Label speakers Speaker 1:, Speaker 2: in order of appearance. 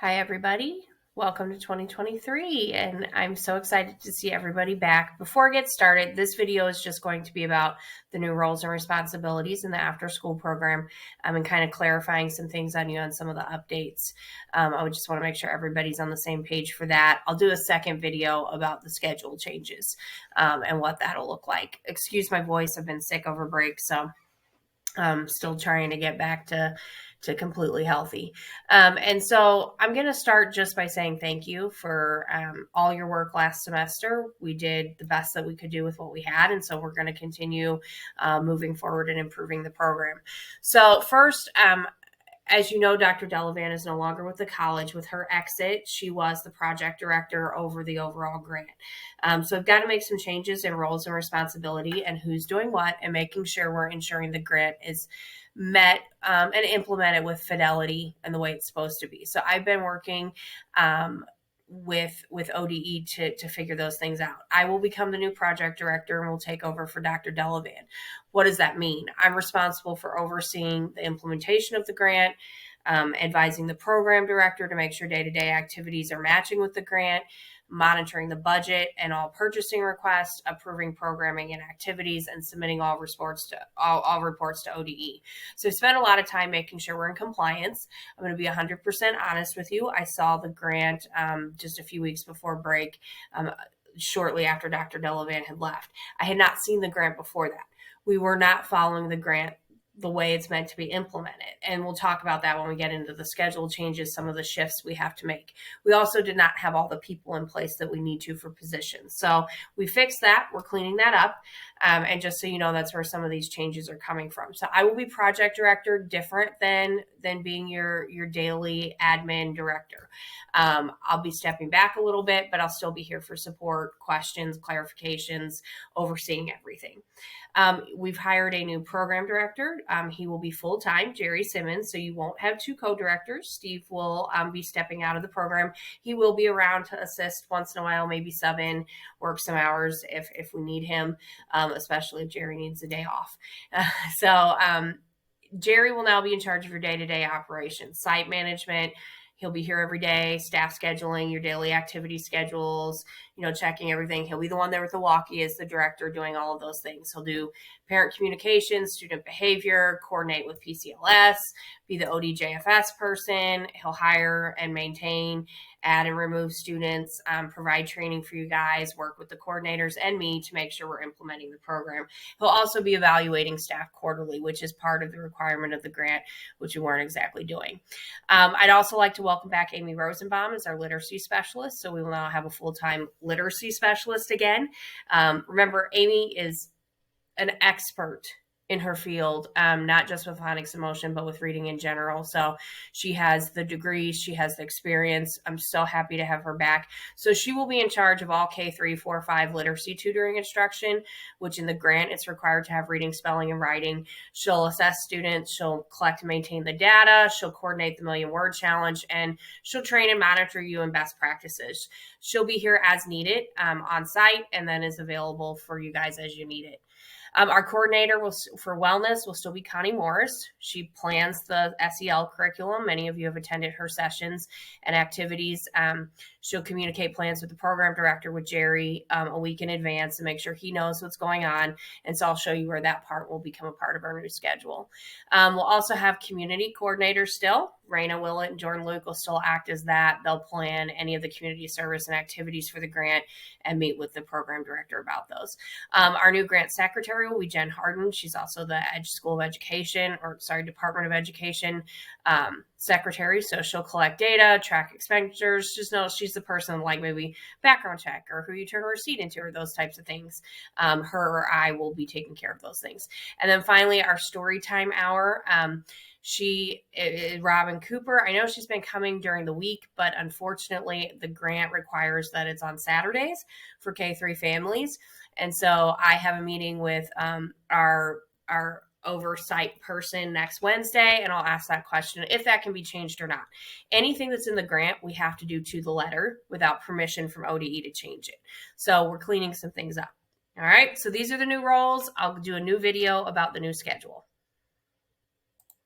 Speaker 1: Hi, everybody. Welcome to 2023, and I'm so excited to see everybody back. Before I get started, this video is just going to be about the new roles and responsibilities in the after-school program and kind of clarifying some things on you on some of the updates. I would just want to make sure everybody's on the same page for that. I'll do a second video about the schedule changes and what that'll look like. Excuse my voice. I've been sick over break, so I'm still trying to get back to completely healthy. And so I'm going to start just by saying thank you for all your work last semester. We did the best that we could do with what we had. And so we're going to continue moving forward and improving the program. So first, as you know, Dr. Delavan is no longer with the college. With her exit, she was the project director over the overall grant. So I've got to make some changes in roles and responsibility and who's doing what and making sure we're ensuring the grant is met and implemented with fidelity and the way it's supposed to be. So I've been working with ODE to figure those things out. I will become the new project director and will take over for Dr. Delavan. What does that mean? I'm responsible for overseeing the implementation of the grant, advising the program director to make sure day-to-day activities are matching with the grant, monitoring the budget and all purchasing requests, approving programming and activities, and submitting all reports to ODE. So I've spent a lot of time making sure we're in compliance. I'm going to be 100% honest with you. I saw the grant just a few weeks before break, shortly after Dr. Delavan had left. I had not seen the grant before that. We were not following the grant the way it's meant to be implemented. And we'll talk about that when we get into the schedule changes, some of the shifts we have to make. We also did not have all the people in place that we need to for positions. So we fixed that. We're cleaning that up. And just so you know, that's where some of these changes are coming from. So I will be project director, different than being your daily admin director. I'll be stepping back a little bit, but I'll still be here for support, questions, clarifications, overseeing everything. We've hired a new program director. He will be full-time, Jerry Simmons, so you won't have two co-directors. Steve will be stepping out of the program. He will be around to assist once in a while, maybe sub in, work some hours if we need him, especially if Jerry needs a day off. Jerry will now be in charge of your day-to-day operations, site management. He'll be here every day, staff scheduling, your daily activity schedules, checking everything. He'll be the one there with the walkie as the director doing all of those things. He'll do parent communication, student behavior, coordinate with PCLS, be the ODJFS person. He'll hire and maintain, add and remove students, provide training for you guys, work with the coordinators and me to make sure we're implementing the program. He'll also be evaluating staff quarterly, which is part of the requirement of the grant, which we weren't exactly doing. I'd also like to welcome back Amy Rosenbaum as our literacy specialist. So we will now have a full-time literacy specialist again. Remember, Amy is an expert in her field, not just with phonics and motion, but with reading in general. So she has the degrees, she has the experience. I'm so happy to have her back. So she will be in charge of all K3, 4, 5 literacy tutoring instruction, which in the grant, it's required to have reading, spelling, and writing. She'll assess students, she'll collect and maintain the data, she'll coordinate the Million Word Challenge, and she'll train and monitor you in best practices. She'll be here as needed on site and then is available for you guys as you need it. Our coordinator for wellness will still be Connie Morris. She plans the SEL curriculum. Many of you have attended her sessions and activities. She'll communicate plans with the program director, with Jerry, a week in advance to make sure he knows what's going on. And so I'll show you where that part will become a part of our new schedule. We'll also have community coordinators still. Raina Willett and Jordan Luke will still act as that. They'll plan any of the community service and activities for the grant and meet with the program director about those. Our new grant secretary will be Jen Harden. She's also the Department of Education secretary. So she'll collect data, track expenditures. Just know she's the person like maybe background check or who you turn a receipt into or those types of things. Her or I will be taking care of those things. And then finally, our story time hour. Robin Cooper, I know she's been coming during the week, but unfortunately the grant requires that it's on Saturdays for K3 families. And so I have a meeting with our oversight person next Wednesday, and I'll ask that question if that can be changed or not. Anything that's in the grant, we have to do to the letter without permission from ODE to change it. So we're cleaning some things up. All right, so these are the new roles. I'll do a new video about the new schedule.